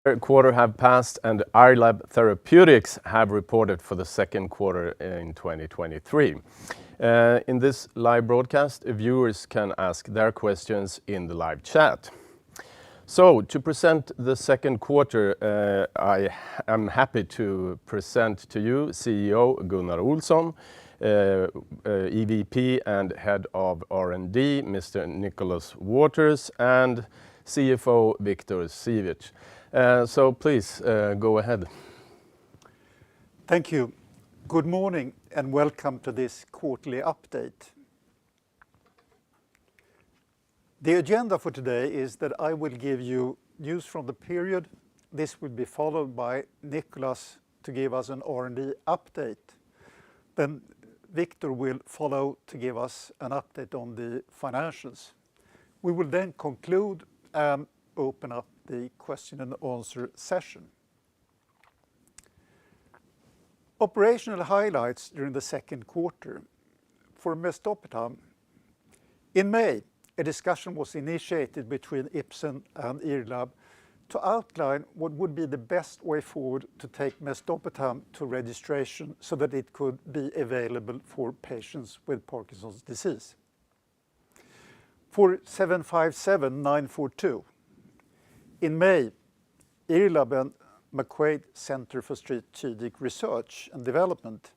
Quarter have passed and IRLAB Therapeutics have reported for the second quarter in 2023. In this live broadcast, viewers can ask their questions in the live chat. So, to present the second quarter, I am happy to present to you CEO Gunnar Olsson, EVP and Head of R&D, Mr. Nicholas Waters, and CFO Viktor Siewertz. So please go ahead. Thank you. Good morning and welcome to this quarterly update. The agenda for today is that I will give you news from the period. This will be followed by Nicholas to give us an R&D update. Then Viktor will follow to give us an update on the financials. We will then conclude and open up the question and answer session. Operational highlights during the second quarter. For mesdopetam, in May, a discussion was initiated between Ipson and IRLAB to outline what would be the best way forward to take mesdopetam to registration so that it could be available for patients with Parkinson's disease. For 757-942, in May, IRLAB and McQuaid Center for Strategic Research and Development,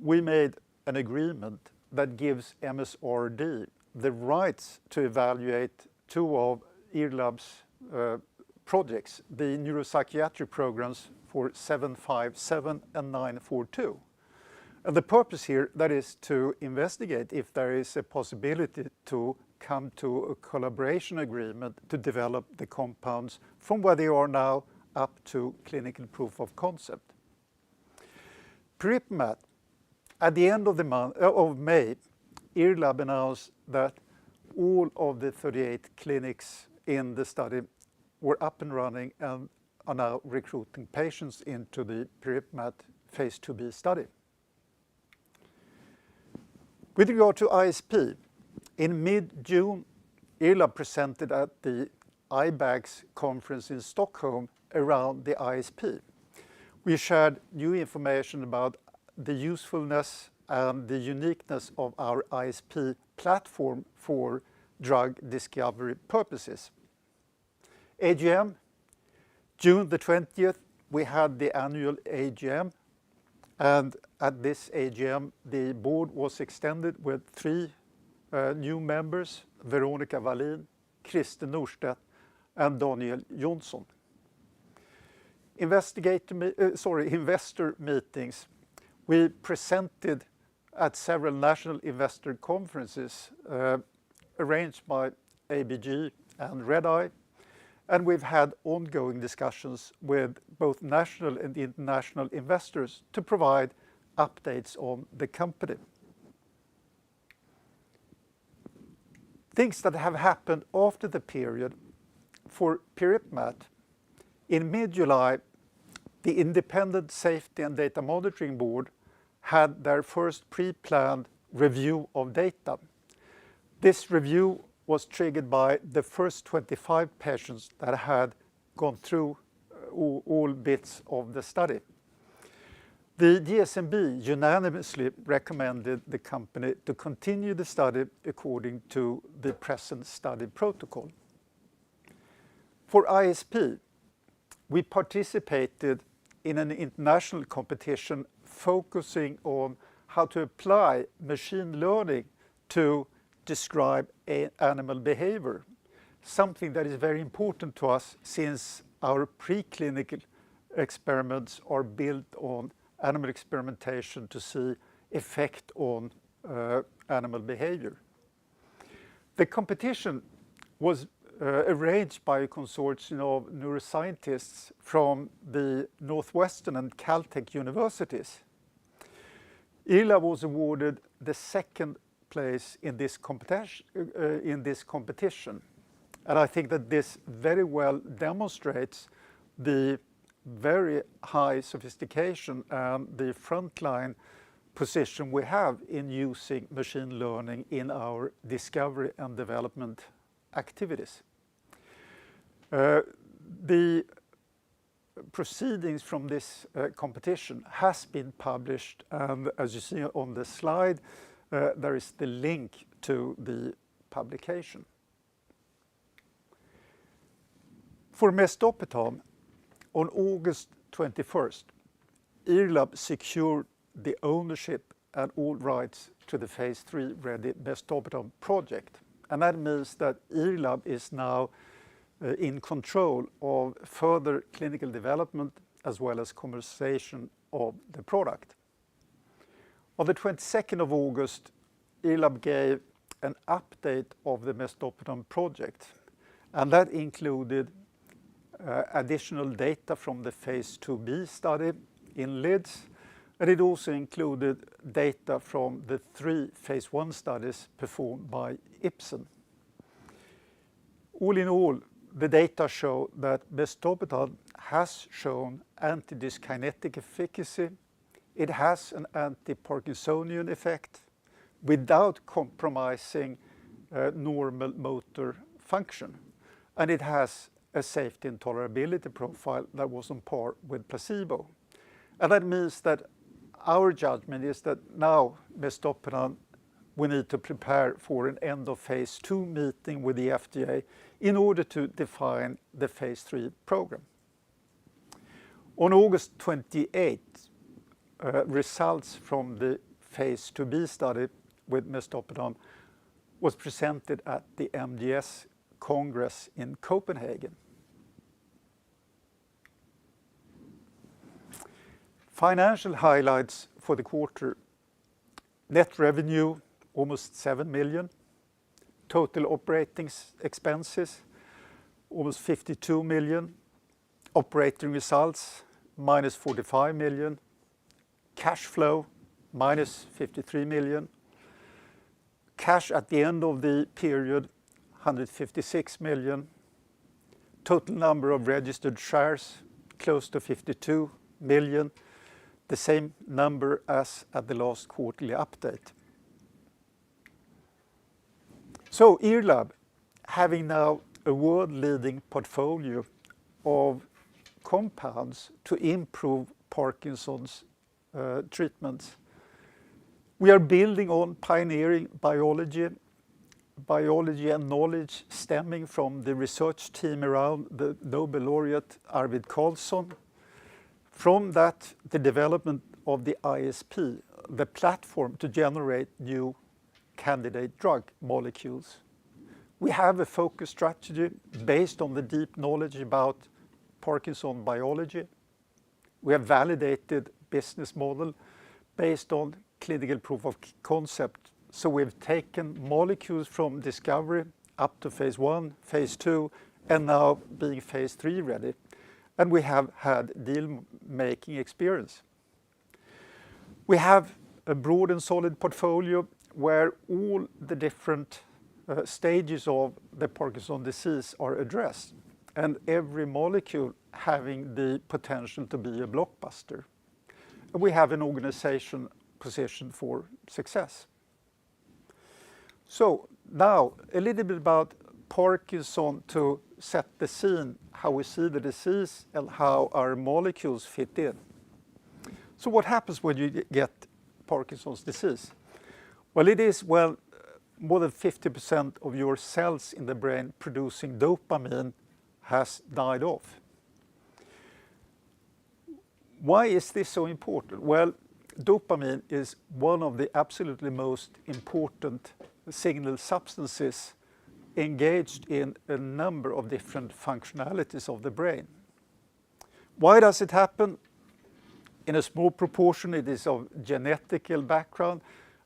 we made an agreement that gives MSRD the rights to evaluate two of IRLAB's projects, the neuropsychiatric programs for 757 and 942. And the purpose here, that is to investigate if there is a possibility to come to a collaboration agreement to develop the compounds from where they are now up to clinical proof of concept. Pirepemat, at the end of the month of May, IRLAB announced that all of the 38 clinics in the study were up and running and are now recruiting patients into the Pirepemat phase 2b study. With regard to ISP, in mid-June, IRLAB presented at the IBAGS conference in Stockholm around the ISP. We shared new information about the usefulness and the uniqueness of our ISP platform for drug discovery purposes. AGM, June the 20th, we had the annual AGM, and at this AGM, the board was extended with 3 new members, Veronica Wallin, Christer Norstedt, and Daniel Jonsson. Investor meetings. We presented at several national investor conferences arranged by ABG and Redeye, and we've had ongoing discussions with both national and international investors to provide updates on the company. Things that have happened after the period. For Pirepemat, in mid-July, the Independent Safety and Data Monitoring Board had their first pre-planned review of data. This review was triggered by the first 25 patients that had gone through all bits of the study. The DSMB unanimously recommended the company to continue the study according to the present study protocol. For ISP, we participated in an international competition focusing on how to apply machine learning to describe animal behavior, something that is very important to us since our preclinical experiments are built on animal experimentation to see effect on animal behavior. The competition was arranged by a consortium of neuroscientists from the Northwestern and Caltech universities. IRLAB was awarded the second place in this competition. And I think that this very well demonstrates the very high sophistication and the frontline position we have in using machine learning in our discovery and development activities. the proceedings from this competition has been published, and as you see on the slide, there is the link to the publication. For mesdopetam, on August 21st, IRLAB secured the ownership and all rights to the phase 3 ready mesdopetam project. And that means that IRLAB is now in control of further clinical development as well as commercialization of the product. On the 22nd of August, IRLAB gave an update of the mesdopetam project, and that included additional data from the phase 2b study in LIDS, and it also included data from the 3 phase 1 studies performed by Ipson. All in all, the data show that mesdopetam has shown antidyskinetic efficacy, it has an anti-Parkinsonian effect without compromising normal motor function, and it has a safety and tolerability profile that was on par with placebo. And that means that our judgment is that now mesdopetam, we need to prepare for an end of phase 2 meeting with the FDA in order to define the phase 3 program. On August 28th, results from the phase 2b study with mesdopetam was presented at the MDS Congress in Copenhagen. Financial highlights for the quarter: net revenue almost 7 million, total operating expenses almost 52 million, operating results minus 45 million, cash flow minus 53 million, cash at the end of the period 156 million, total number of registered shares close to 52 million, the same number as at the last quarterly update. So IRLAB, having now a world-leading portfolio of compounds to improve Parkinson's treatments, we are building on pioneering biology and knowledge stemming from the research team around the Nobel laureate Arvid Carlsson. From that, the development of the ISP, the platform to generate new candidate drug molecules. We have a focus strategy based on the deep knowledge about Parkinson biology. We have validated business model based on clinical proof of concept. So we've taken molecules from discovery up to phase 1, phase 2, and now being phase 3 ready. And we have had deal-making experience. We have a broad and solid portfolio where all the different stages of the Parkinson disease are addressed, and every molecule having the potential to be a blockbuster. And we have an organization positioned for success. So now a little bit about Parkinson to set the scene, how we see the disease and how our molecules fit in. So what happens when you get Parkinson's disease? Well, it is more than 50% of your cells in the brain producing dopamine has died off. Why is this so important? Well, dopamine is one of the absolutely most important signal substances engaged in a number of different functionalities of the brain. Why does it happen? In a small proportion, it is of genetical background,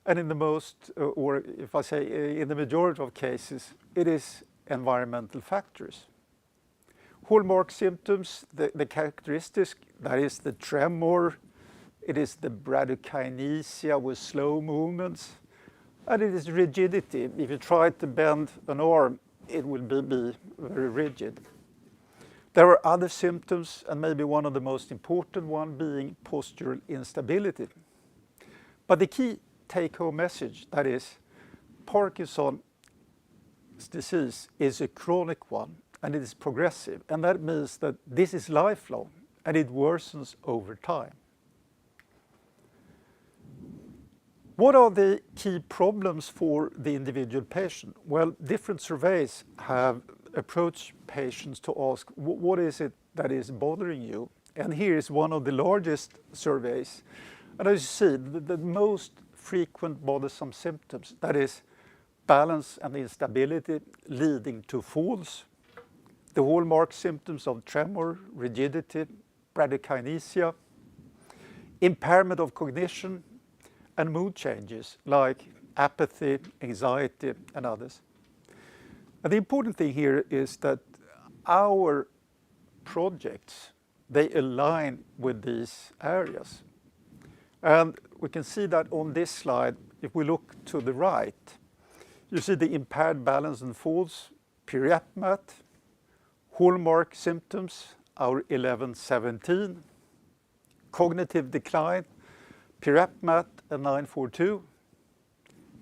and in the most, or if I say in the majority of cases, it is environmental factors. Hallmark symptoms, the characteristics, that is the tremor, it is the bradykinesia with slow movements, and it is rigidity. If you try to bend an arm, it will be very rigid. There are other symptoms, and maybe one of the most important one being postural instability. But the key take-home message, that is, Parkinson's disease is a chronic one, and it is progressive, and that means that this is lifelong and it worsens over time. What are the key problems for the individual patient? Well, different surveys have approached patients to ask, what is it that is bothering you? And here is one of the largest surveys. And as you see, the most frequent bothersome symptoms, that is balance and instability leading to falls, the hallmark symptoms of tremor, rigidity, bradykinesia, impairment of cognition, and mood changes like apathy, anxiety, and others. And the important thing here is that our projects, they align with these areas. And we can see that on this slide, if we look to the right, you see the impaired balance and falls, periapmat, hallmark symptoms, our 1117, cognitive decline, periapmat and 942,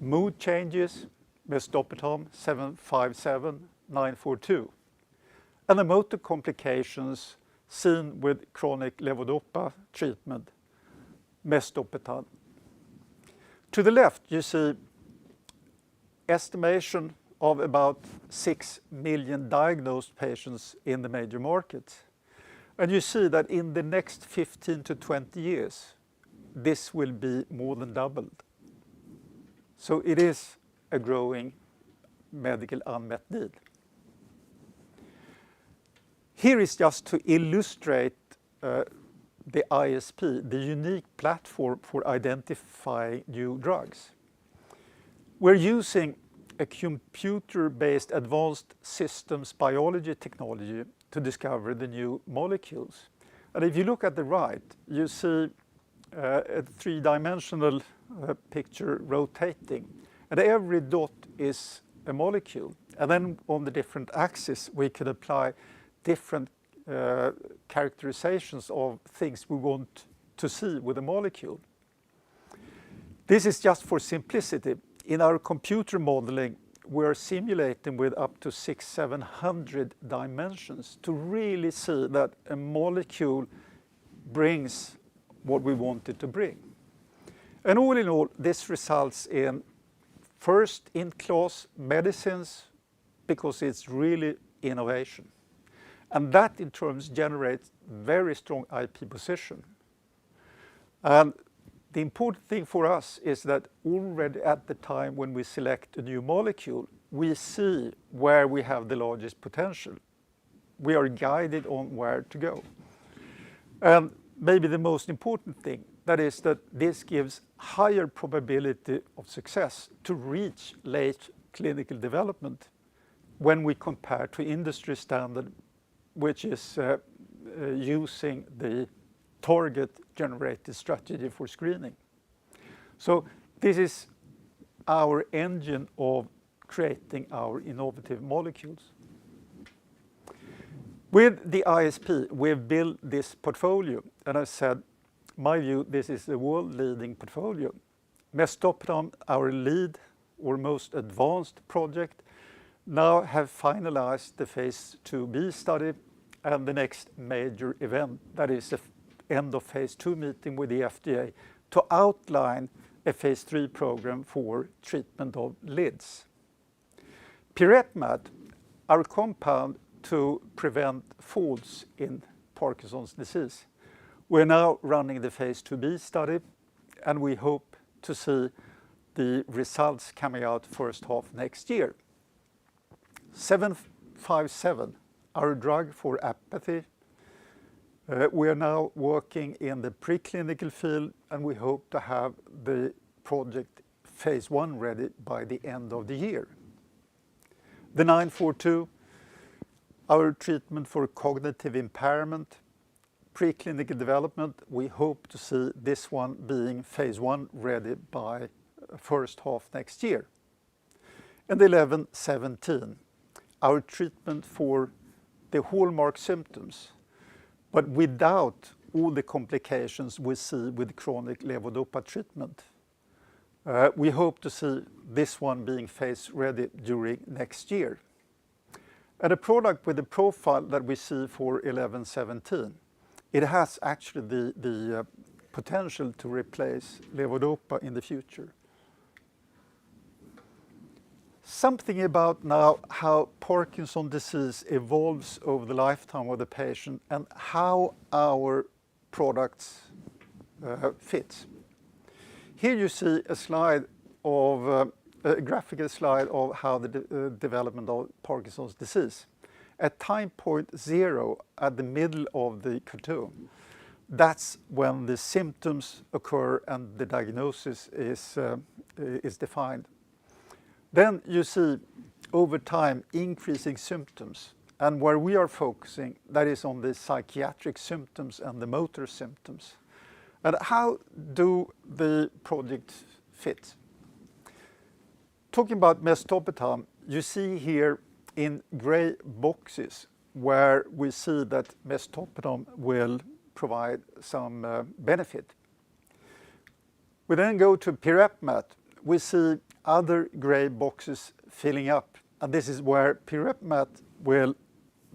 mood changes, mesdopetam 757, 942, and the motor complications seen with chronic levodopa treatment, mesdopetam. To the left, you see estimation of about 6 million diagnosed patients in the major markets. And you see that in the next 15 to 20 years, this will be more than doubled. So it is a growing medical unmet need. Here is just to illustrate the ISP, the unique platform for identifying new drugs. We're using a computer-based advanced systems biology technology to discover the new molecules. And if you look at the right, you see a three-dimensional picture rotating. And every dot is a molecule. And then on the different axes, we can apply different characterizations of things we want to see with a molecule. This is just for simplicity. In our computer modeling, we're simulating with up to 600-700 dimensions to really see that a molecule brings what we want it to bring. And all in all, this results in first-in-class medicines because it's really innovation. And that in turn generates very strong IP position. And the important thing for us is that already at the time when we select a new molecule, we see where we have the largest potential. We are guided on where to go. And maybe the most important thing, that is that this gives higher probability of success to reach late clinical development when we compare to industry standard, which is using the target-generated strategy for screening. So this is our engine of creating our innovative molecules. With the ISP, we've built this portfolio, and I said, my view, this is a world-leading portfolio. Mesdopetam, our lead or most advanced project, now have finalized the phase 2b study and the next major event, that is the end of phase 2 meeting with the FDA to outline a phase 3 program for treatment of LIDs. Pirepemat, our compound to prevent falls in Parkinson's disease. We're now running the phase 2b study, and we hope to see the results coming out first half next year. 757, our drug for apathy. We are now working in the preclinical field, and we hope to have the project phase 1 ready by the end of the year. The 942, our treatment for cognitive impairment, preclinical development, we hope to see this one being phase 1 ready by first half next year. And 1117, our treatment for the hallmark symptoms, but without all the complications we see with chronic levodopa treatment. We hope to see this one being phase ready during next year. And a product with the profile that we see for 1117, it has actually the potential to replace levodopa in the future. Something about now how Parkinson's disease evolves over the lifetime of the patient and how our products fit. Here you see a slide of a graphical slide of how the development of Parkinson's disease. At time point 0, at the middle of the cartoon, that's when the symptoms occur and the diagnosis is defined. Then you see over time increasing symptoms, and where we are focusing, that is on the psychiatric symptoms and the motor symptoms. And how do the projects fit? Talking about mesdopetam, you see here in gray boxes where we see that mesdopetam will provide some benefit. We then go to Pirepmat. We see other gray boxes filling up, and this is where Pirepmat will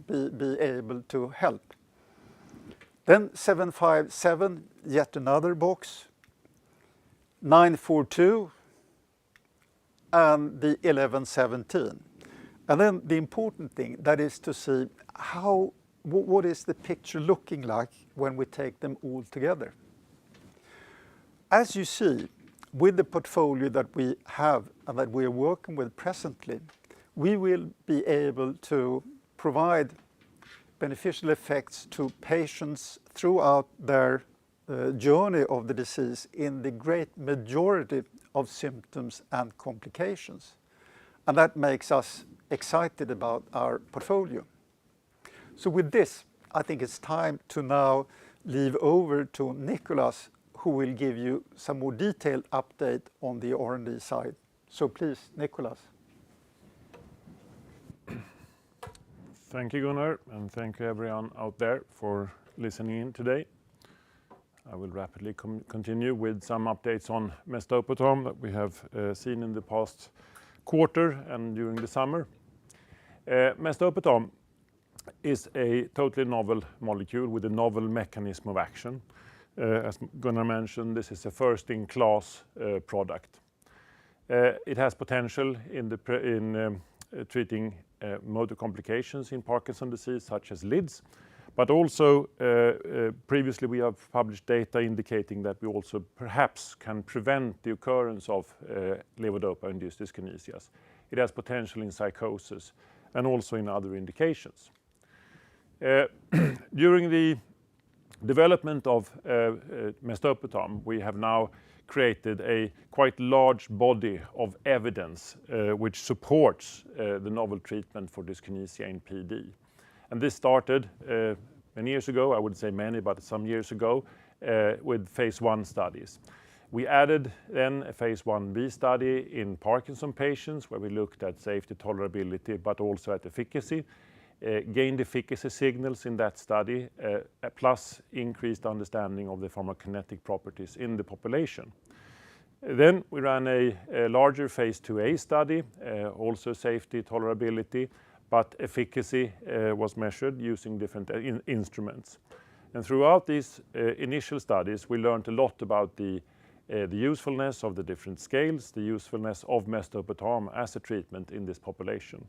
be able to help. Then 757, yet another box, 942, and the 1117. And then the important thing, that is to see what is the picture looking like when we take them all together. As you see, with the portfolio that we have and that we are working with presently, we will be able to provide beneficial effects to patients throughout their journey of the disease in the great majority of symptoms and complications. And that makes us excited about our portfolio. So with this, I think it's time to now leave over to Nicholas, who will give you some more detailed update on the R&D side. So please, Nicholas. Thank you, Gunnar, and thank you everyone out there for listening in today. I will rapidly continue with some updates on mesdopetam that we have seen in the past quarter and during the summer. Mesdopetam is a totally novel molecule with a novel mechanism of action. As Gunnar mentioned, this is a first-in-class product. It has potential in treating motor complications in Parkinson's disease, such as LIDs, but also previously we have published data indicating that we also perhaps can prevent the occurrence of levodopa-induced dyskinesias. It has potential in psychosis and also in other indications. During the development of mesdopetam, we have now created a quite large body of evidence which supports the novel treatment for dyskinesia in PD. And this started many years ago, I would say many, but some years ago, with phase 1 studies. We added then a phase 1b study in Parkinson patients where we looked at safety, tolerability, but also at efficacy. Gained efficacy signals in that study, plus increased understanding of the pharmacokinetic properties in the population. Then we ran a larger phase 2a study, also safety, tolerability, but efficacy was measured using different instruments. And throughout these initial studies, we learned a lot about the usefulness of the different scales, the usefulness of mesdopetam as a treatment in this population.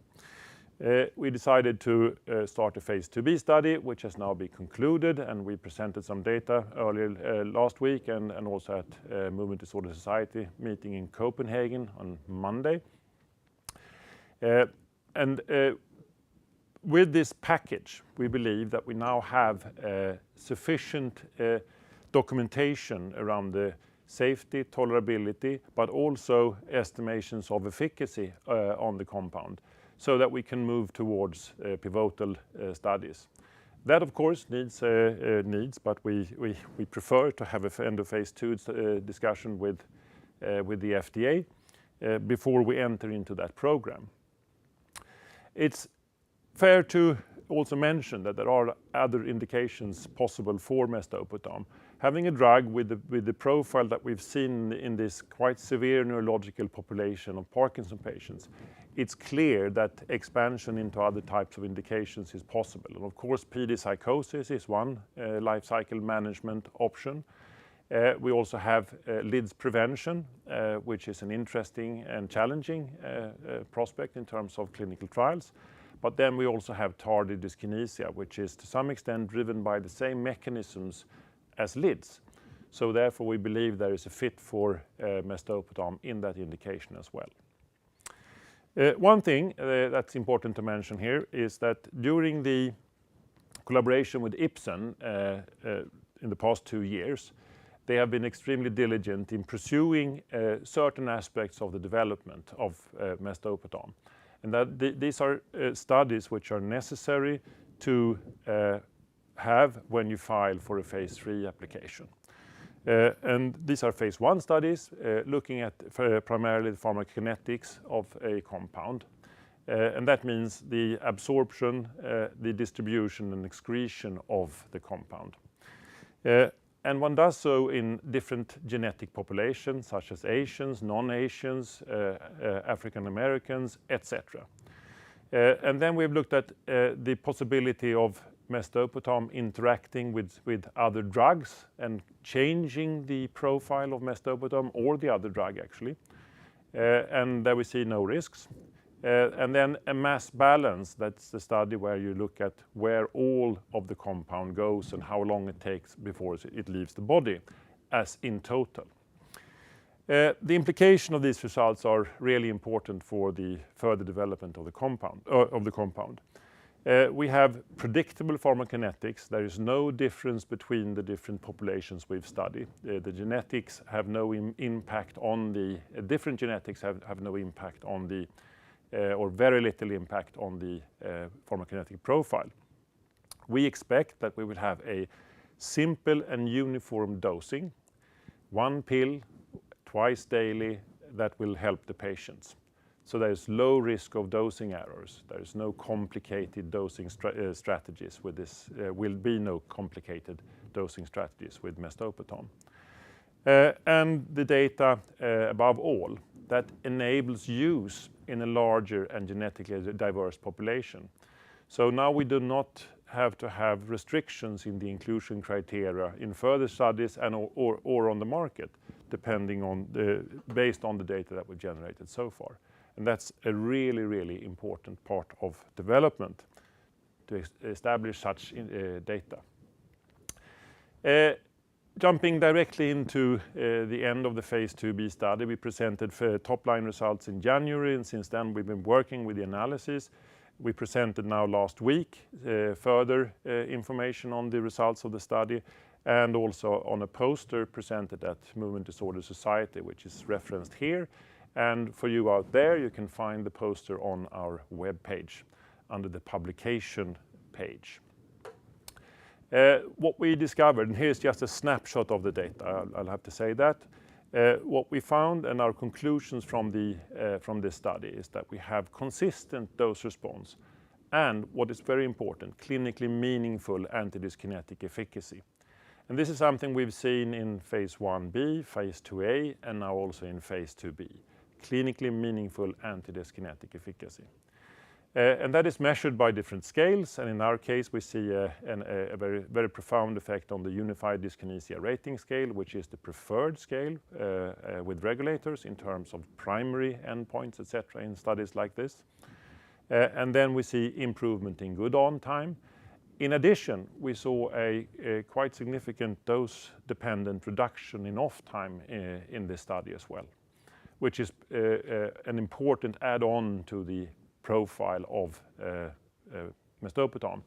We decided to start a phase 2b study, which has now been concluded, and we presented some data earlier last week and also at Movement Disorder Society meeting in Copenhagen on Monday. With this package, we believe that we now have sufficient documentation around the safety, tolerability, but also estimations of efficacy on the compound, so that we can move towards pivotal studies. That, of course, needs, but we prefer to have an end of phase 2 discussion with the FDA before we enter into that program. It's fair to also mention that there are other indications possible for mesdopetam. Having a drug with the profile that we've seen in this quite severe neurological population of Parkinson patients it's clear that expansion into other types of indications is possible. And of course, PD psychosis is one life cycle management option. We also have LIDS prevention, which is an interesting and challenging prospect in terms of clinical trials. But then we also have tardive dyskinesia, which is to some extent driven by the same mechanisms as LIDS. So therefore, we believe there is a fit for mesdopetam in that indication as well. One thing that's important to mention here is that during the collaboration with Ipson in the past 2 years, they have been extremely diligent in pursuing certain aspects of the development of mesdopetam. And that these are studies which are necessary to have when you file for a phase 3 application. And these are phase 1 studies looking at primarily the pharmacokinetics of a compound. And that means the absorption, the distribution and excretion of the compound. And one does so in different genetic populations such as Asians, non-Asians, African Americans, etc. And then we've looked at the possibility of mesdopetam interacting with other drugs and changing the profile of mesdopetam or the other drug actually. And there we see no risks. And then a mass balance, that's the study where you look at where all of the compound goes and how long it takes before it leaves the body as in total. The implication of these results are really important for the further development of the compound. We have predictable pharmacokinetics. There is no difference between the different populations we've studied. The genetics have no impact on the different genetics have no impact on the or very little impact on the pharmacokinetic profile. We expect that we will have a simple and uniform dosing, 1 pill twice daily that will help the patients. So there is low risk of dosing errors. There is no complicated dosing strategies with this. Will be no complicated dosing strategies with mesdopetam. And the data above all that enables use in a larger and genetically diverse population. So now we do not have to have restrictions in the inclusion criteria in further studies and or on the market, depending on based on the data that we've generated so far. And that's a really, really important part of development to establish such data. Jumping directly into the end of the phase 2b study, we presented top-line results in January, and since then we've been working with the analysis. We presented now last week further information on the results of the study, and also on a poster presented at Movement Disorder Society, which is referenced here. And for you out there, you can find the poster on our webpage under the publication page. What we discovered, and here's just a snapshot of the data, I'll have to say that. What we found and our conclusions from this study is that we have consistent dose response and, what is very important, clinically meaningful antidyskinetic efficacy. And this is something we've seen in phase 1b, phase 2a, and now also in phase 2b. Clinically meaningful antidyskinetic efficacy. And that is measured by different scales, and in our case we see a very, very profound effect on the Unified Dyskinesia Rating Scale, which is the preferred scale with regulators in terms of primary endpoints, etc., in studies like this. And then we see improvement in good on time. In addition, we saw a quite significant dose-dependent reduction in off time in this study as well, which is an important add-on to the profile of mesdopetam.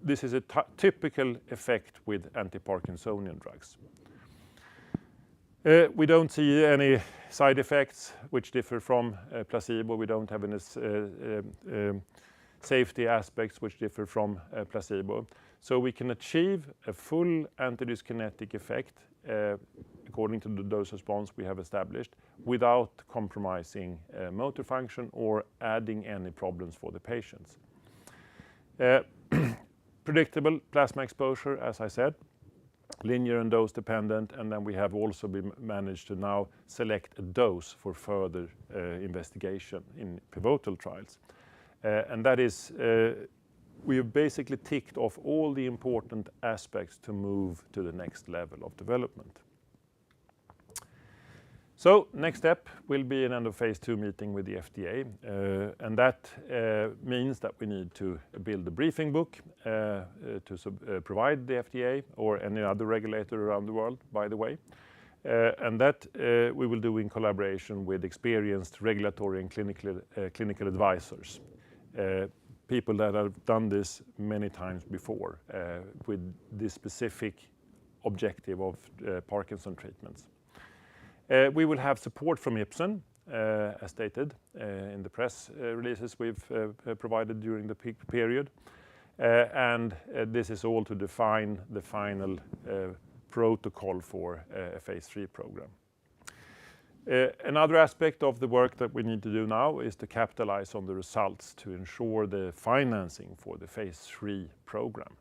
This is a typical effect with anti-Parkinsonian drugs. We don't see any side effects which differ from placebo. We don't have any safety aspects which differ from placebo. So we can achieve a full antidyskinetic effect according to the dose response we have established without compromising motor function or adding any problems for the patients. Predictable plasma exposure, as I said. linear and dose dependent, and then we have also managed to now select a dose for further investigation in pivotal trials. And that is, we have basically ticked off all the important aspects to move to the next level of development. So next step will be an end of phase 2 meeting with the FDA, and that means that we need to build a briefing book to provide the FDA or any other regulator around the world, by the way. And that we will do in collaboration with experienced regulatory and clinical advisors, people that have done this many times before with this specific objective of Parkinson treatments. We will have support from Ipson, as stated in the press releases we've provided during the peak period. And this is all to define the final protocol for a phase 3 program. Another aspect of the work that we need to do now is to capitalize on the results to ensure the financing for the phase 3 program.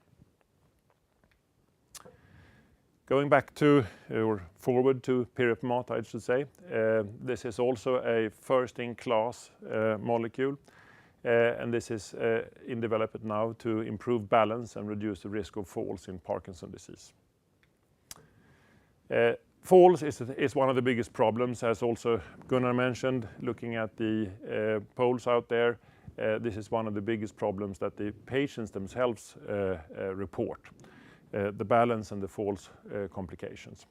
Going back to, or forward to pirepemat, I should say, this is also a first-in-class molecule, and this is in development now to improve balance and reduce the risk of falls in Parkinson's disease. Falls is one of the biggest problems, as also Gunnar mentioned, looking at the polls out there. This is one of the biggest problems that the patients themselves report. The balance and the falls complications.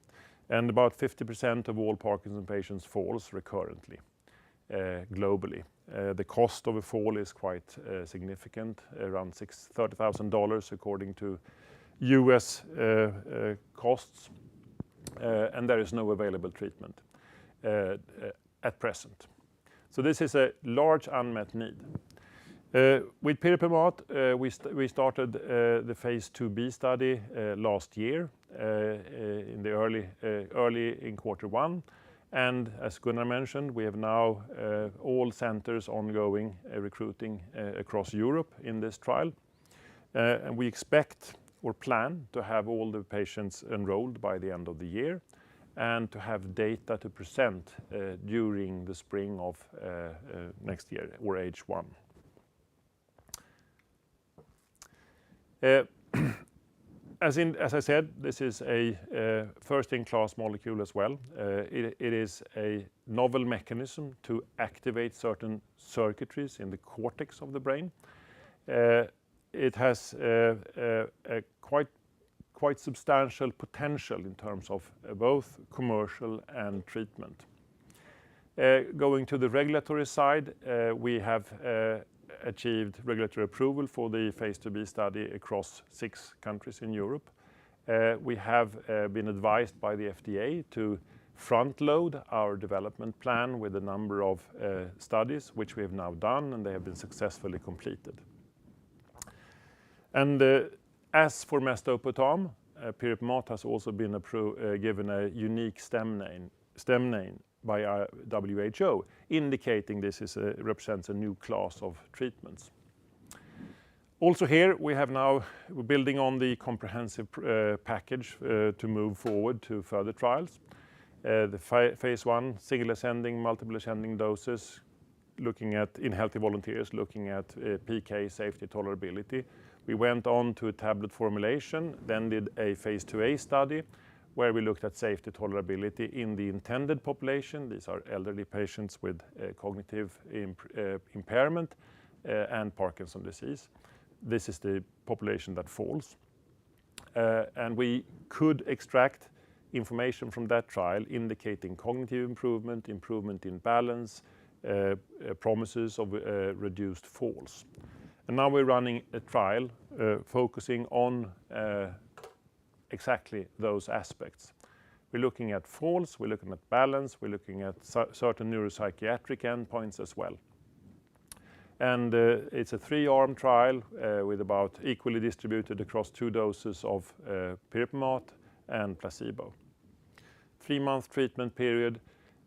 And about 50% of all Parkinson patients falls recurrently globally. The cost of a fall is quite significant, around $30,000 according to US costs, and there is no available treatment at present. So this is a large unmet need. With pirepemat, we started the phase 2b study last year in the early in quarter 1, and as Gunnar mentioned, we have now all centers ongoing recruiting across Europe in this trial, and we expect or plan to have all the patients enrolled by the end of the year and to have data to present during the spring of next year or H1. As I said, this is a first-in-class molecule as well. It is a novel mechanism to activate certain circuitries in the cortex of the brain. It has a quite substantial potential in terms of both commercial and treatment. Going to the regulatory side, we have achieved regulatory approval for the phase 2b study across 6 countries in Europe. We have been advised by the FDA to front-load our development plan with a number of studies, which we have now done, and they have been successfully completed. And as for mesdopetam, pirepemat has also been given a unique STEM name by WHO, indicating this represents a new class of treatments. Also here, we're building on the comprehensive package to move forward to further trials. The phase 1, single ascending, multiple ascending doses, looking at, in healthy volunteers, looking at PK, safety, tolerability. We went on to a tablet formulation, then did a phase 2a study, where we looked at safety tolerability in the intended population. These are elderly patients with cognitive impairment and Parkinson's disease. This is the population that falls. And we could extract information from that trial indicating cognitive improvement, improvement in balance, promises of reduced falls. And now we're running a trial focusing on exactly those aspects. We're looking at falls, we're looking at balance, we're looking at certain neuropsychiatric endpoints as well. And it's a 3-arm trial with about equally distributed across 2 doses of pirepemat and placebo. 3-month treatment period,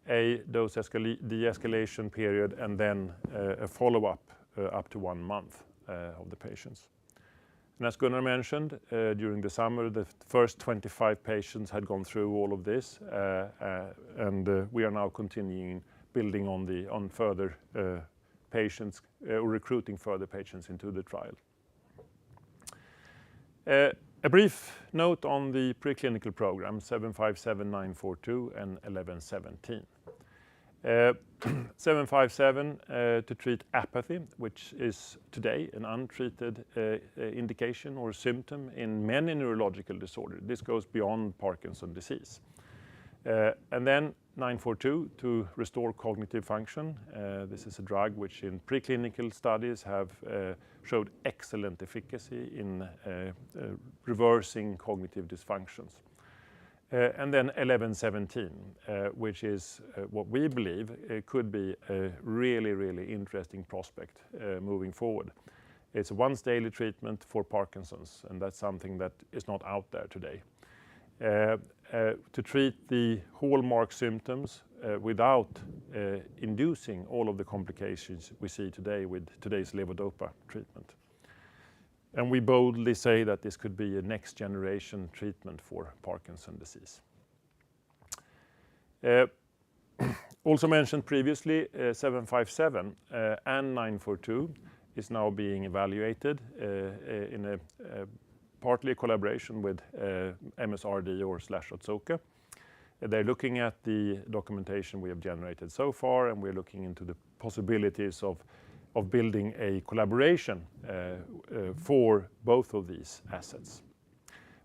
a dose de-escalation period, and then a follow-up up to 1 month of the patients. And as Gunnar mentioned, during the summer, the first 25 patients had gone through all of this, and we are now continuing building on further patients, recruiting further patients into the trial. A brief note on the preclinical program, 757, 942, and 1117. 757 to treat apathy, which is today an untreated indication or symptom in many neurological disorders. This goes beyond Parkinson's disease. And then 942 to restore cognitive function. This is a drug which in preclinical studies have showed excellent efficacy in reversing cognitive dysfunctions. And then 1117, which is what we believe could be a really, really interesting prospect moving forward. It's a once daily treatment for Parkinson's, and that's something that is not out there today. To treat the hallmark symptoms without inducing all of the complications we see today with today's levodopa treatment. And we boldly say that this could be a next generation treatment for Parkinson's disease. Also mentioned previously, 757 and 942 is now being evaluated in a partly a collaboration with MSRD or /Otsuka. They're looking at the documentation we have generated so far, and we're looking into the possibilities of building a collaboration for both of these assets.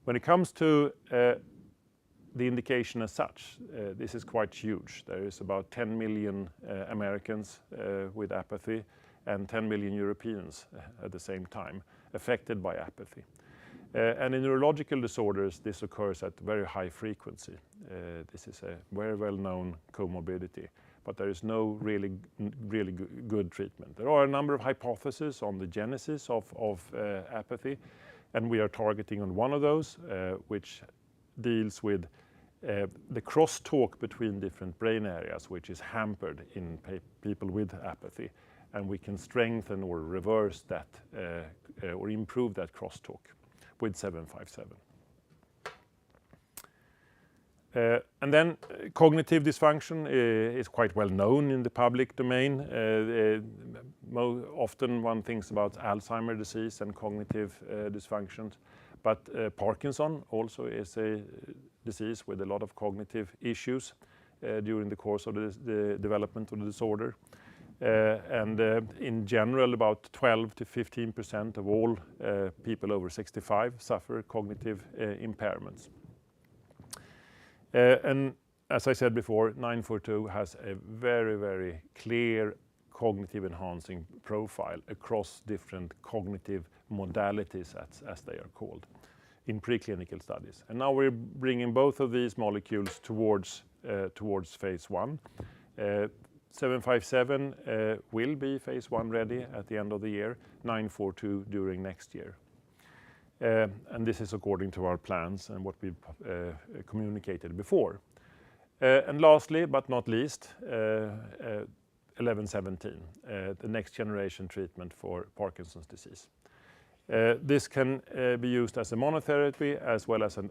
When it comes to the indication as such, this is quite huge. There is about 10 million Americans with apathy and 10 million Europeans at the same time affected by apathy. And in neurological disorders, this occurs at very high frequency. This is a very well-known comorbidity, but there is no really good treatment. There are a number of hypotheses on the genesis of apathy, and we are targeting on one of those, which deals with the crosstalk between different brain areas, which is hampered in people with apathy, and we can strengthen or reverse that or improve that crosstalk with 757. And then cognitive dysfunction is quite well known in the public domain. Often one thinks about Alzheimer's disease and cognitive dysfunctions, but Parkinson also is a disease with a lot of cognitive issues during the course of the development of the disorder. And in general, about 12 to 15% of all people over 65 suffer cognitive impairments. And as I said before, 942 has a very, very clear cognitive enhancing profile across different cognitive modalities, as they are called, in preclinical studies. And now we're bringing both of these molecules towards phase 1. 757 will be phase 1 ready at the end of the year, 942 during next year. And this is according to our plans and what we've communicated before. And lastly, but not least, 1117, the next generation treatment for Parkinson's disease. This can be used as a monotherapy as well as an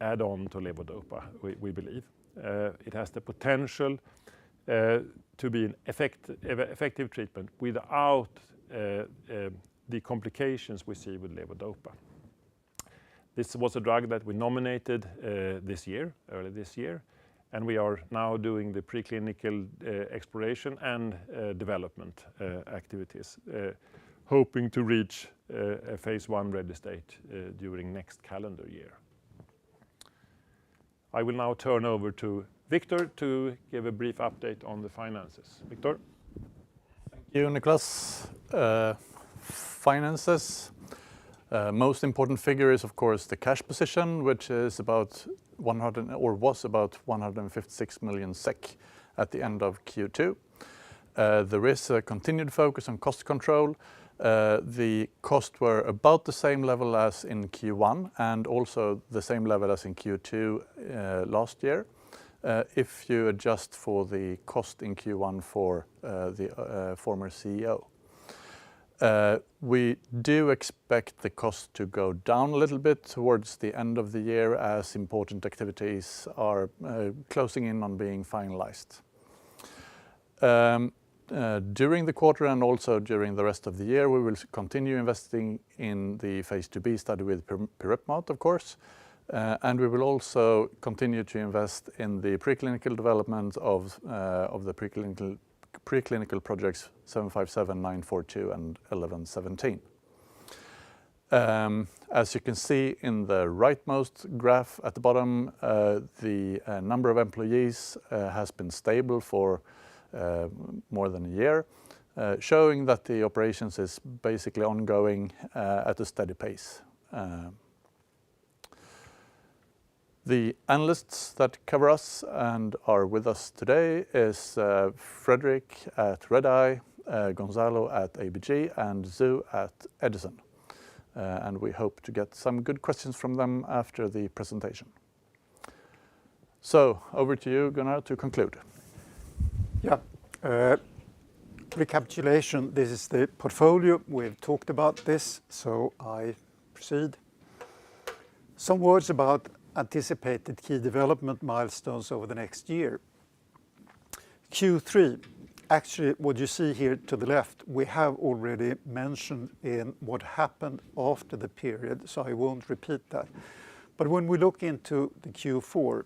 add-on to levodopa, we believe. It has the potential to be an effective treatment without the complications we see with levodopa. This was a drug that we nominated early this year, and we are now doing the preclinical exploration and development activities, hoping to reach a phase 1 ready state during next calendar year. I will now turn over to Viktor to give a brief update on the finances. Viktor? Thank you, Niklas. Finances. Most important figure is, of course, the cash position, which is was about 156 million SEK at the end of Q2. There is a continued focus on cost control. The costs were about the same level as in Q1 and also the same level as in Q2 last year. If you adjust for the cost in Q1 for the former CEO. We do expect the cost to go down a little bit towards the end of the year as important activities are closing in on being finalized. During the quarter and also during the rest of the year, we will continue investing in the phase 2b study with pirepemat, of course, and we will also continue to invest in the preclinical development of the preclinical projects 757, 942 and 1117. As you can see in the rightmost graph at the bottom, the number of employees has been stable for more than a year, showing that the operations is basically ongoing at a steady pace. The analysts that cover us and are with us today is Frederick at Redeye, Gonzalo at ABG and Zu at Edison. And we hope to get some good questions from them after the presentation. So over to you, Gunnar, to conclude. Yeah. Recapitulation, this is the portfolio. We've talked about this, so I proceed. Some words about anticipated key development milestones over the next year. Q3, actually what you see here to the left, we have already mentioned in what happened after the period, so I won't repeat that. But when we look into the Q4,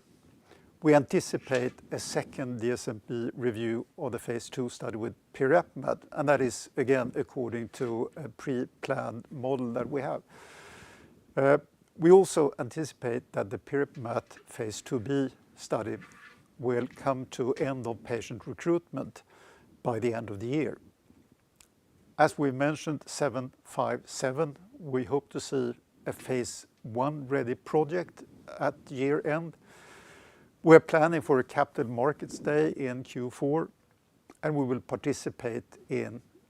we anticipate a second DSMB review of the phase 2 study with pirepemat, and that is again according to a pre-planned model that we have. We also anticipate that the pirepemat phase 2b study will come to end of patient recruitment by the end of the year. As we mentioned, 757, we hope to see a phase 1 ready project at year end. We're planning for a Capital Markets Day in Q4, and we will participate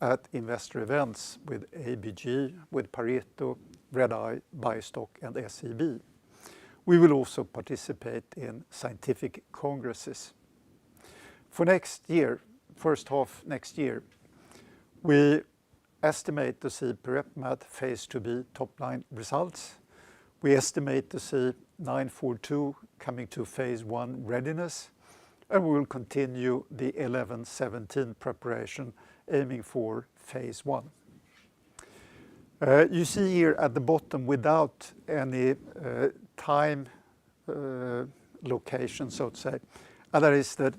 at investor events with ABG, with Pareto, Redeye, Biostock and SEB. We will also participate in scientific congresses. For next year, first half next year, we estimate to see pirepemat phase 2b top-line results. We estimate to see 942 coming to phase 1 readiness, and we will continue the 1117 preparation, aiming for phase 1. You see here at the bottom, without any time location, so to say, and that is the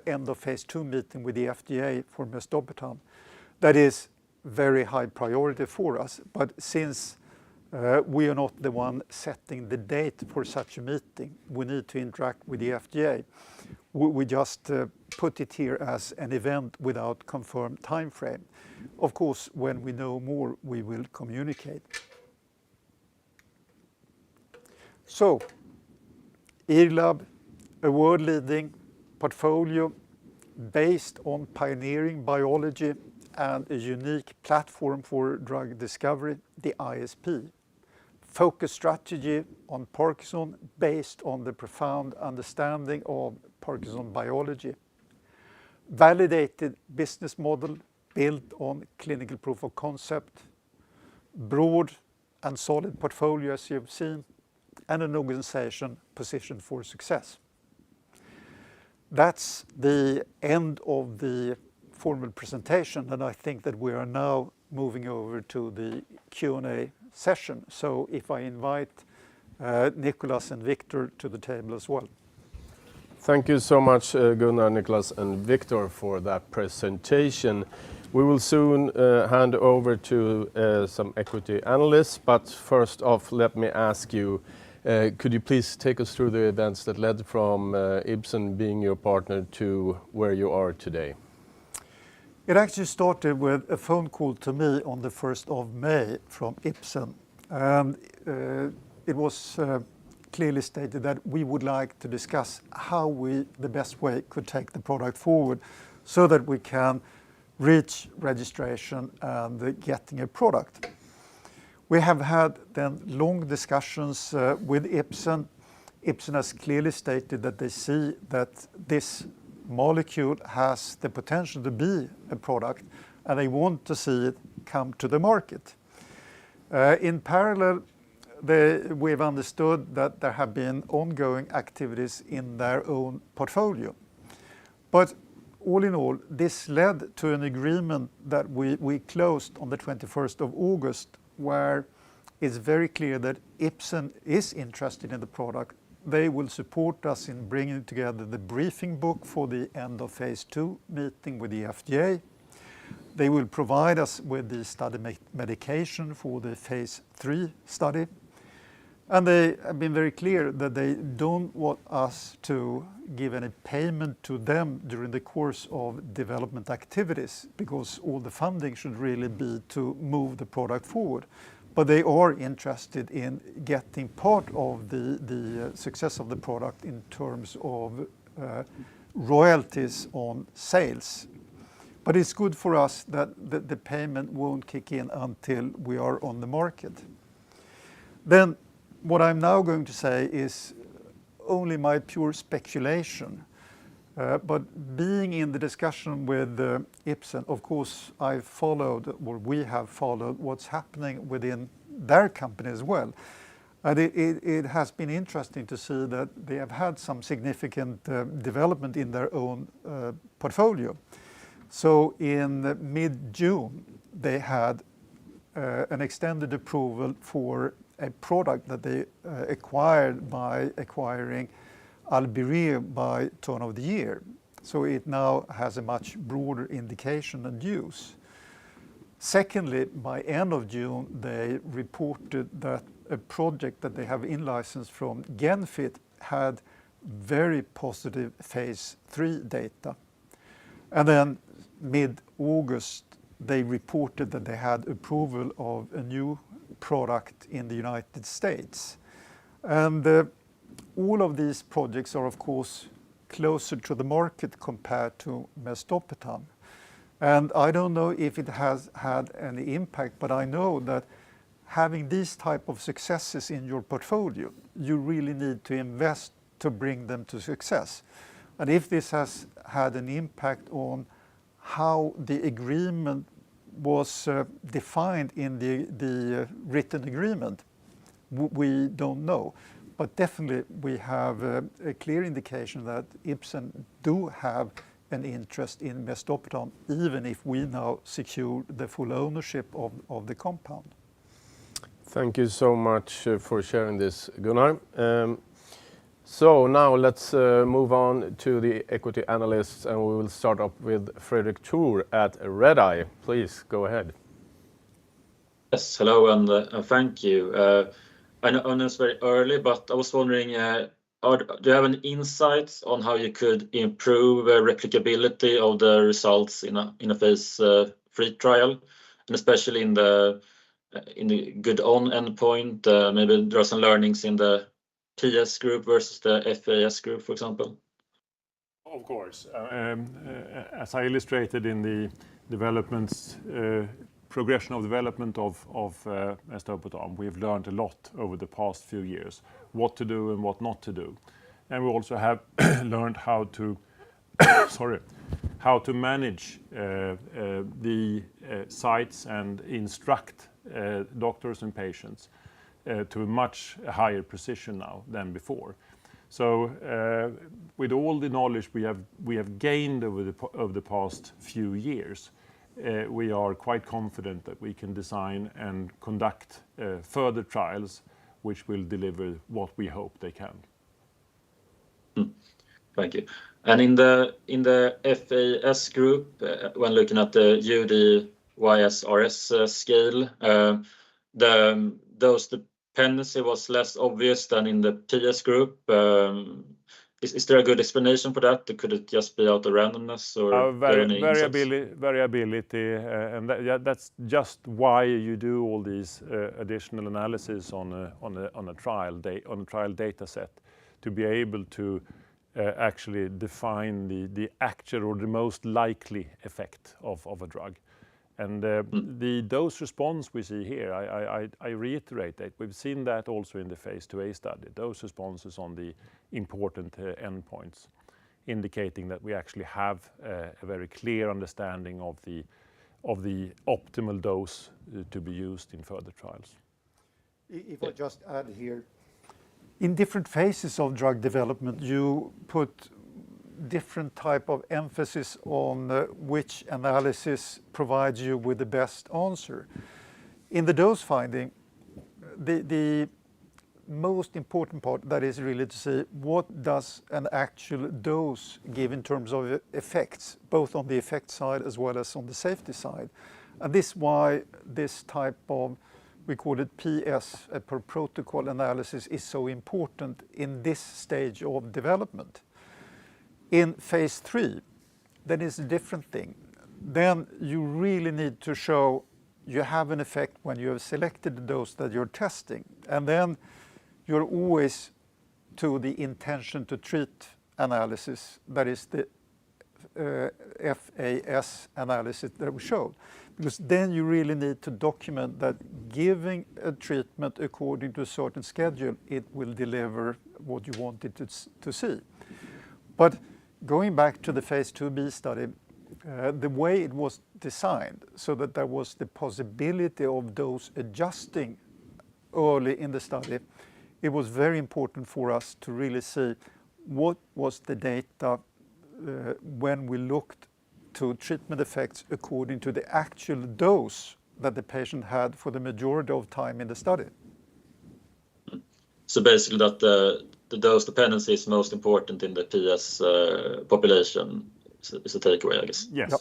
end of phase 2 meeting with the FDA for mesdopetam. That is very high priority for us, but since we are not the one setting the date for such a meeting, we need to interact with the FDA. We just put it here as an event without confirmed time frame. Of course, when we know more, we will communicate. So, IRLAB, a world-leading portfolio based on pioneering biology and a unique platform for drug discovery, the ISP. Focus strategy on Parkinson based on the profound understanding of Parkinson biology. Validated business model built on clinical proof of concept. Broad and solid portfolio, as you've seen, and an organization positioned for success. That's the end of the formal presentation, and I think that we are now moving over to the Q&A session. So if I invite Nicholas and Viktor to the table as well. Thank you so much, Gunnar, Nicholas and Viktor, for that presentation. We will soon hand over to some equity analysts, but first off, let me ask you, could you please take us through the events that led from Ipson being your partner to where you are today? It actually started with a phone call to me on the 1st of May from Ipson. It was clearly stated that we would like to discuss how we, the best way, could take the product forward so that we can reach registration and getting a product. We have had then long discussions with Ipson. Ipson has clearly stated that they see that this molecule has the potential to be a product, and they want to see it come to the market. In parallel, we've understood that there have been ongoing activities in their own portfolio. But all in all, this led to an agreement that we closed on the 21st of August, where it's very clear that Ipsen is interested in the product. They will support us in bringing together the briefing book for the end of phase 2 meeting with the FDA. They will provide us with the study medication for the phase 3 study. And they have been very clear that they don't want us to give any payment to them during the course of development activities, because all the funding should really be to move the product forward. But they are interested in getting part of the success of the product in terms of royalties on sales. But it's good for us that the payment won't kick in until we are on the market. Then what I'm now going to say is only my pure speculation. But being in the discussion with Ipsen, of course, we have followed what's happening within their company as well. And it has been interesting to see that they have had some significant development in their own portfolio. So in mid-June, they had an extended approval for a product that they acquired by acquiring Albireo by turn of the year. So it now has a much broader indication and use. Secondly, by end of June, they reported that a project that they have in-licensed from Genfit had very positive phase 3 data. And then mid-August, they reported that they had approval of a new product in the United States. And all of these projects are, of course, closer to the market compared to mesdopetam. And I don't know if it has had any impact, but I know that having these type of successes in your portfolio, you really need to invest to bring them to success. And if this has had an impact on how the agreement was defined in the written agreement, we don't know. But definitely we have a clear indication that Ipsen do have an interest in mesdopetam, even if we now secure the full ownership of the compound. Thank you so much for sharing this, Gunnar. So now let's move on to the equity analysts, and we will start up with Fredrik Thor at Redeye. Please go ahead. Yes, hello and thank you. I know it's very early, but I was wondering, do you have any insights on how you could improve replicability of the results in a phase 3 trial, and especially in the good on endpoint? Maybe there are some learnings in the PS group versus the FAS group, for example. Of course, as I illustrated in the developments. Progression of development of mesdopetam, we've learned a lot over the past few years, what to do and what not to do. And we also have learned how to manage the sites and instruct doctors and patients to a much higher precision now than before. So with all the knowledge we have gained over the past few years, we are quite confident that we can design and conduct further trials which will deliver what we hope they can. Thank you. And in the FAS group, when looking at the UDYSRS scale, the dose dependency was less obvious than in the PS group. Is there a good explanation for that? Could it just be out of randomness or variability, and that's just why you do all these additional analysis on a trial data set, to be able to actually define the actual or the most likely effect of a drug. And the dose response we see here, I reiterate that we've seen that also in the phase 2A study. Dose responses on the important endpoints, indicating that we actually have a very clear understanding of the optimal dose to be used in further trials. If I just add here, in different phases of drug development, you put different type of emphasis on which analysis provides you with the best answer. In the dose finding, the most important part, that is really to see what does an actual dose give in terms of effects, both on the effect side as well as on the safety side. And this is why this type of, we call it PS, per protocol analysis, is so important in this stage of development. In phase 3, that is a different thing. Then you really need to show you have an effect when you have selected the dose that you're testing. And then you're always to the intention to treat analysis, that is the FAS analysis that we showed. Because then you really need to document that giving a treatment according to a certain schedule, it will deliver what you want it to see. But going back to the phase 2b study, the way it was designed so that there was the possibility of dose adjusting early in the study, it was very important for us to really see what was the data when we looked to treatment effects according to the actual dose that the patient had for the majority of time in the study. So basically that the dose dependency is most important in the PS population is the takeaway, I guess. Yes. Yep.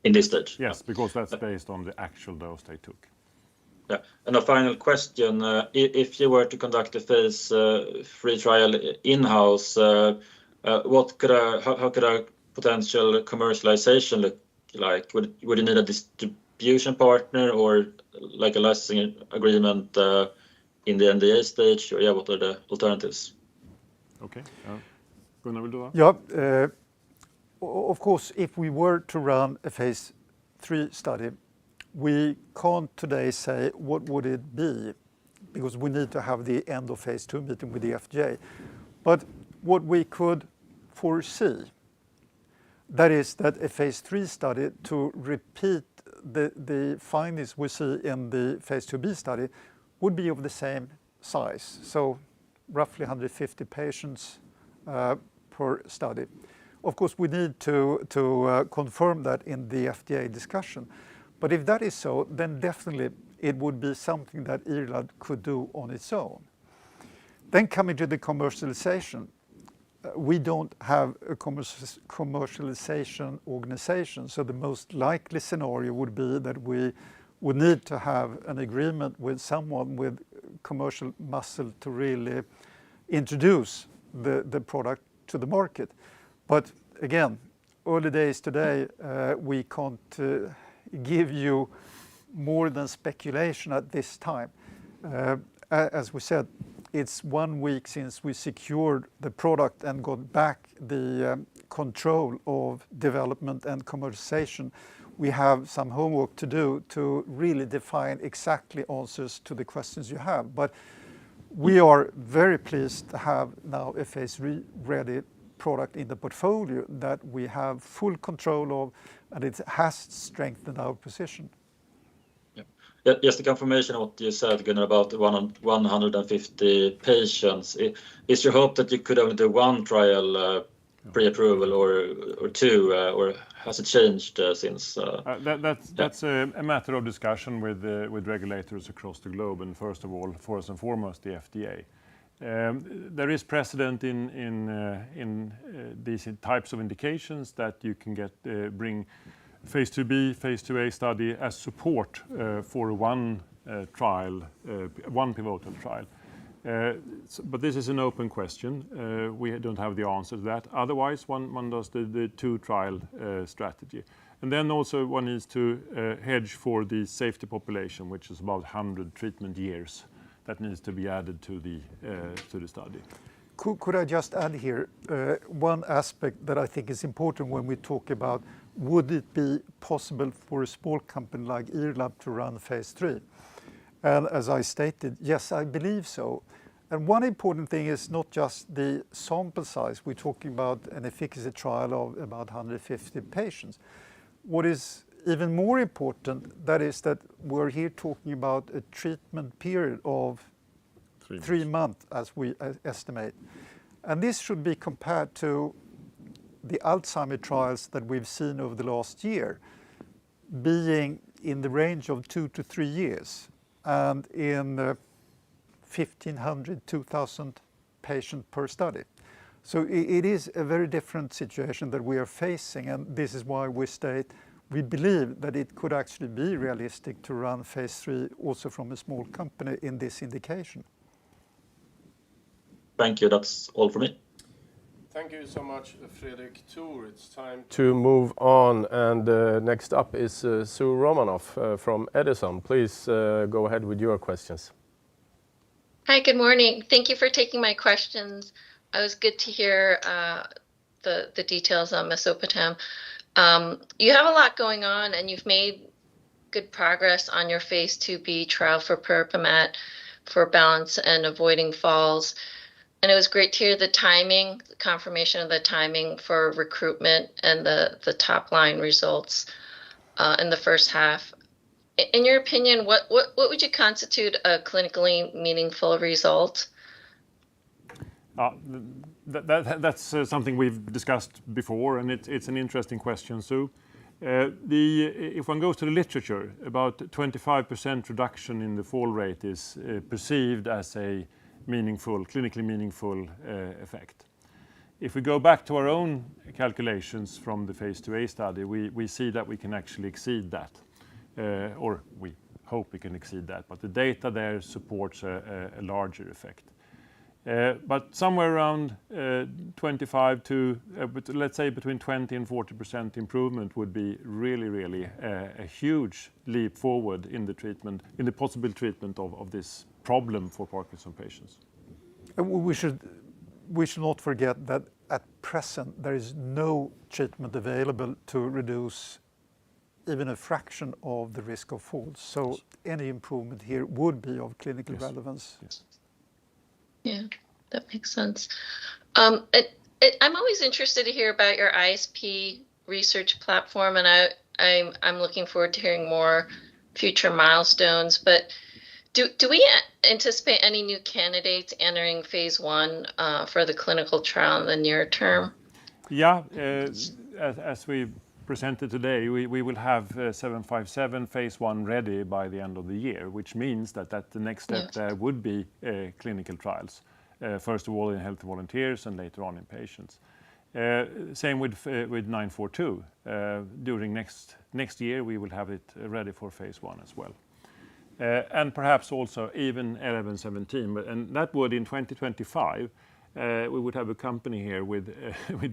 In this stage. Yes, because that's based on the actual dose they took. Yeah. And a final question, if you were to conduct a phase 3 trial in-house, how could a potential commercialization look like? Would you need a distribution partner or like a licensing agreement in the NDA stage? Or what are the alternatives? Okay. Gunnar will do that. Yeah. Of course, if we were to run a phase 3 study, we can't today say what would it be, because we need to have the end of phase 2 meeting with the FDA. But what we could foresee, that is that a phase 3 study to repeat the findings we see in the phase 2b study would be of the same size, so roughly 150 patients per study. Of course, we need to confirm that in the FDA discussion. But if that is so, then definitely it would be something that IRLAB could do on its own. Then coming to the commercialization, we don't have a commercialization organization, so the most likely scenario would be that we would need to have an agreement with someone with commercial muscle to really introduce the product to the market. But again, early days today, we can't give you more than speculation at this time. As we said, it's 1 week since we secured the product and got back the control of development and commercialization. We have some homework to do to really define exactly answers to the questions you have. But we are very pleased to have now a phase 3 ready product in the portfolio that we have full control of, and it has strengthened our position. Yeah, just a confirmation of what you said, Gunnar, about 150 patients. Is your hope that you could only do one trial pre-approval or two, or has it changed since? That's a matter of discussion with regulators across the globe, and first and foremost, the FDA. There is precedent in these types of indications that you can bring phase 2b, phase 2a study as support for one trial, one pivotal trial. But this is an open question. We don't have the answer to that. Otherwise, one does the 2-trial strategy. And then also one needs to hedge for the safety population, which is about 100 treatment years that needs to be added to the study. Could I just add here one aspect that I think is important when we talk about would it be possible for a small company like IRLAB to run phase 3? And as I stated, yes, I believe so. And one important thing is not just the sample size. We're talking about an efficacy trial of about 150 patients. What is even more important, that is that we're here talking about a treatment period of 3 months, as we estimate. And this should be compared to the Alzheimer trials that we've seen over the last year, being in the range of 2 to 3 years, and in 1,500, 2,000 patients per study. So it is a very different situation that we are facing, and this is why we state we believe that it could actually be realistic to run phase 3 also from a small company in this indication. Thank you. That's all for me. Thank you so much, Fredrik Thor. It's time to move on, and next up is Sue Romanov from Edison. Please go ahead with your questions. Hi, good morning. Thank you for taking my questions. It was good to hear the details on Mesopotam. You have a lot going on, and you've made good progress on your phase 2b trial for Pirepemat for balance and avoiding falls. And it was great to hear the timing, the confirmation of the timing for recruitment and the top line results in the first half. In your opinion, what would you constitute a clinically meaningful result? That's something we've discussed before, and it's an interesting question, Sue. If one goes to the literature, about 25% reduction in the fall rate is perceived as a clinically meaningful effect. If we go back to our own calculations from the phase 2a study, we see that we can actually exceed that, or we hope we can exceed that, but the data there supports a larger effect. But somewhere around 25 to, let's say between 20 and 40% improvement would be really a huge leap forward in the treatment, in the possible treatment of this problem for Parkinson patients. We should not forget that at present there is no treatment available to reduce even a fraction of the risk of falls. So any improvement here would be of clinical relevance. Yes. Yeah, that makes sense. I'm always interested to hear about your ISP research platform, and I'm looking forward to hearing more future milestones. But do we anticipate any new candidates entering phase 1 for the clinical trial in the near term? Yeah, as we presented today, we will have 757 phase 1 ready by the end of the year, which means that the next step there would be clinical trials. First of all in healthy volunteers and later on in patients. Same with 942. During next year we will have it ready for phase 1 as well. And perhaps also even 1117, and that would in 2025 we would have a company here with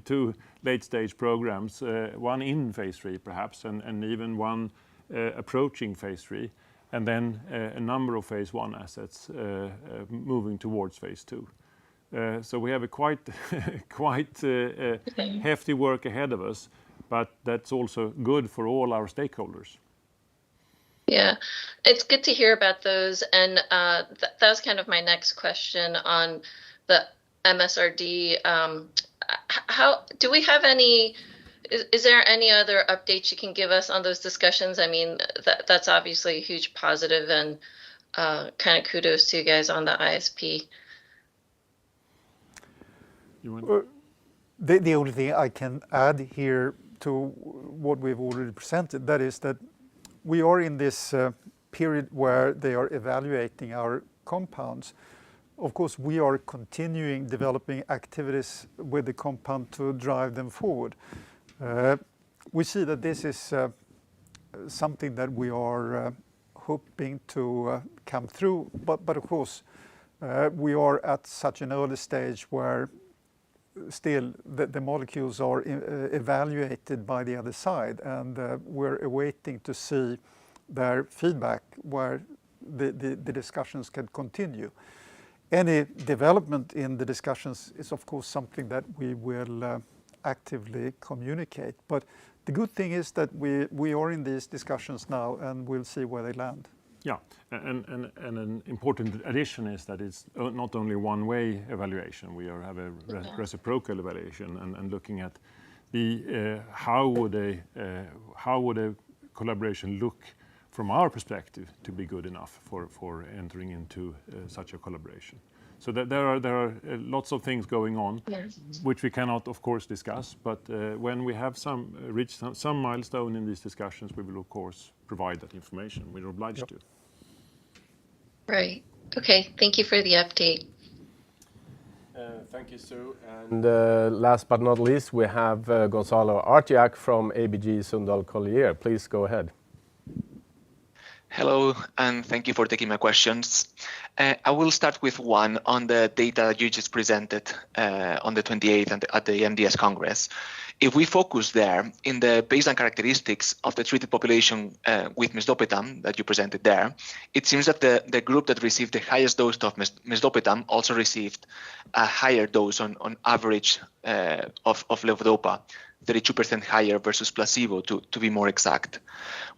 2 late-stage programs, one in phase 3 perhaps, and even one approaching phase 3, and then a number of phase 1 assets moving towards phase 2. So we have a quite hefty work ahead of us, but that's also good for all our stakeholders. Yeah, it's good to hear about those, and that was kind of my next question on the MSRD. How do we have any? Is there any other updates you can give us on those discussions? I mean, that's obviously a huge positive, and kind of kudos to you guys on the ISP. The only thing I can add here to what we've already presented, that is that we are in this period where they are evaluating our compounds. Of course, we are continuing developing activities with the compound to drive them forward. We see that this is something that we are hoping to come through, but of course we are at such an early stage where still the molecules are evaluated by the other side, and we're awaiting to see their feedback where the discussions can continue. Any development in the discussions is of course something that we will actively communicate, but the good thing is that we are in these discussions now, and we'll see where they land. Yeah, and an important addition is that it's not only one-way evaluation. We have a reciprocal evaluation, and looking at the how would a collaboration look from our perspective to be good enough for entering into such a collaboration. So that there are lots of things going on, Yes. which we cannot, of course, discuss. But when we have reached some milestone in these discussions, we will, of course, provide that information. We're obliged to. Right. Okay. Thank you for the update. Thank you, Sue. And last but not least, we have Gonzalo Arak from ABG Sundal Collier. Please go ahead. Hello, and thank you for taking my questions. I will start with one on the data you just presented on the 28th at the MDS Congress. If we focus there in the baseline characteristics of the treated population with mesdopetam that you presented there, it seems that the group that received the highest dose of mesdopetam also received a higher dose on average of levodopa, 32% higher versus placebo, to be more exact.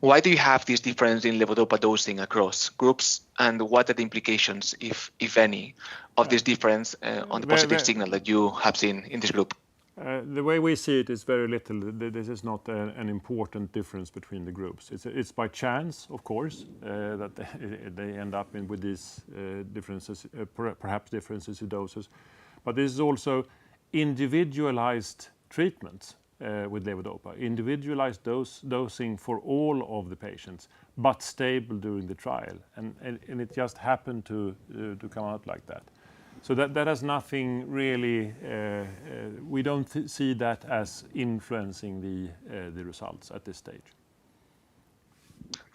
Why do you have this difference in levodopa dosing across groups, and what are the implications, if any, of this difference on the positive signal that you have seen in this group? The way we see it is very little. This is not an important difference between the groups. It's by chance, of course, that they end up with these differences, perhaps differences in doses. But this is also individualized treatment with levodopa, individualized dosing for all of the patients, but stable during the trial, and it just happened to come out like that. So that has nothing really. We don't see that as influencing the results at this stage.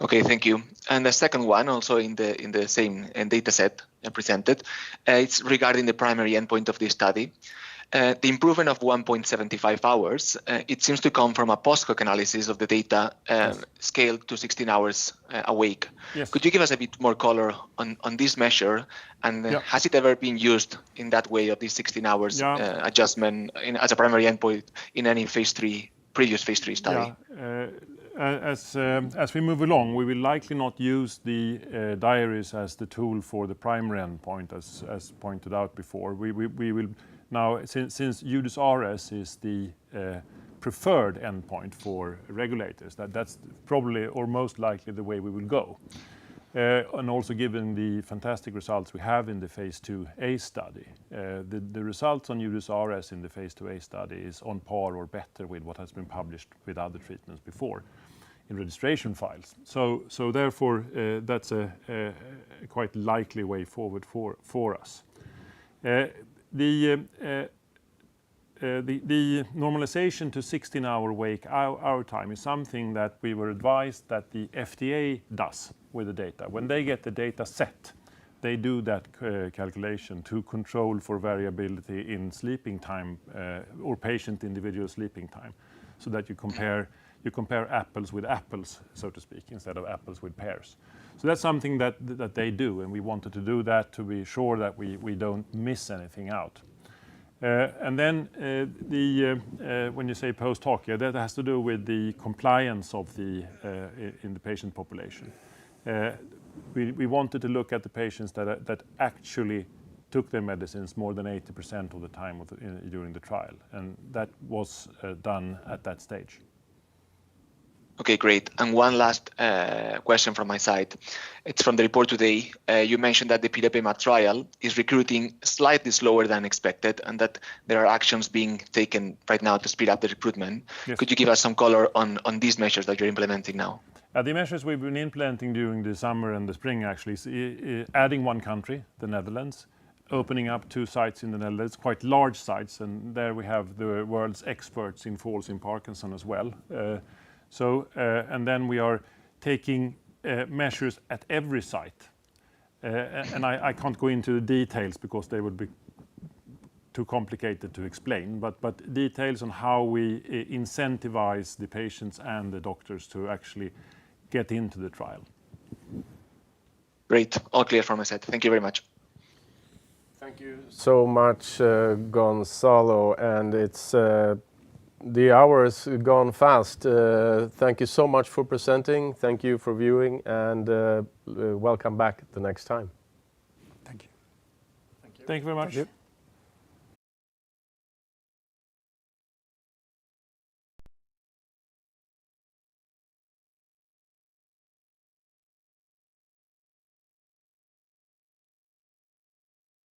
Okay, thank you. And the second one, also in the same data set presented, it's regarding the primary endpoint of this study. The improvement of 1.75 hours, it seems to come from a post-hoc analysis of the data scaled to 16 hours awake. Yes. Could you give us a bit more color on this measure? And has it ever been used in that way, of this 16 hours adjustment as a primary endpoint in any previous phase 3 study? Yeah. As we move along, we will likely not use the diaries as the tool for the primary endpoint, as pointed out before. We will now, since UDysRS is the preferred endpoint for regulators, that's probably or most likely the way we will go. And also given the fantastic results we have in the phase 2A study, the results on UDysRS in the phase 2A study is on par or better with what has been published with other treatments before in registration files. So therefore, that's a quite likely way forward for us. The normalization to 16-hour wake hour time is something that we were advised that the FDA does with the data. When they get the data set, they do that calculation to control for variability in sleeping time or patient individual sleeping time, so that you compare apples with apples, so to speak, instead of apples with pears. So that's something that they do, and we wanted to do that to be sure that we don't miss anything out. And then when you say post hoc, that has to do with the compliance of in the patient population. We wanted to look at the patients that actually took their medicines more than 80% of the time during the trial, and that was done at that stage. Okay, great. And one last question from my side. It's from the report today. You mentioned that the PDPMAT trial is recruiting slightly slower than expected, and that there are actions being taken right now to speed up the recruitment. Yes. Could you give us some color on these measures that you're implementing now? The measures we've been implementing during the summer and the spring actually is adding one country, the Netherlands, opening up 2 sites in the Netherlands, quite large sites, and there we have the world's experts in falls in Parkinson as well. And then we are taking measures at every site. And I can't go into the details because they would be too complicated to explain, but details on how we incentivize the patients and the doctors to actually get into the trial. Great. All clear from my side. Thank you very much. Thank you so much, Gonzalo, and it's the hour's gone fast. Thank you so much for presenting. Thank you for viewing, and welcome back the next time. Thank you. Thank you very much. Thank you.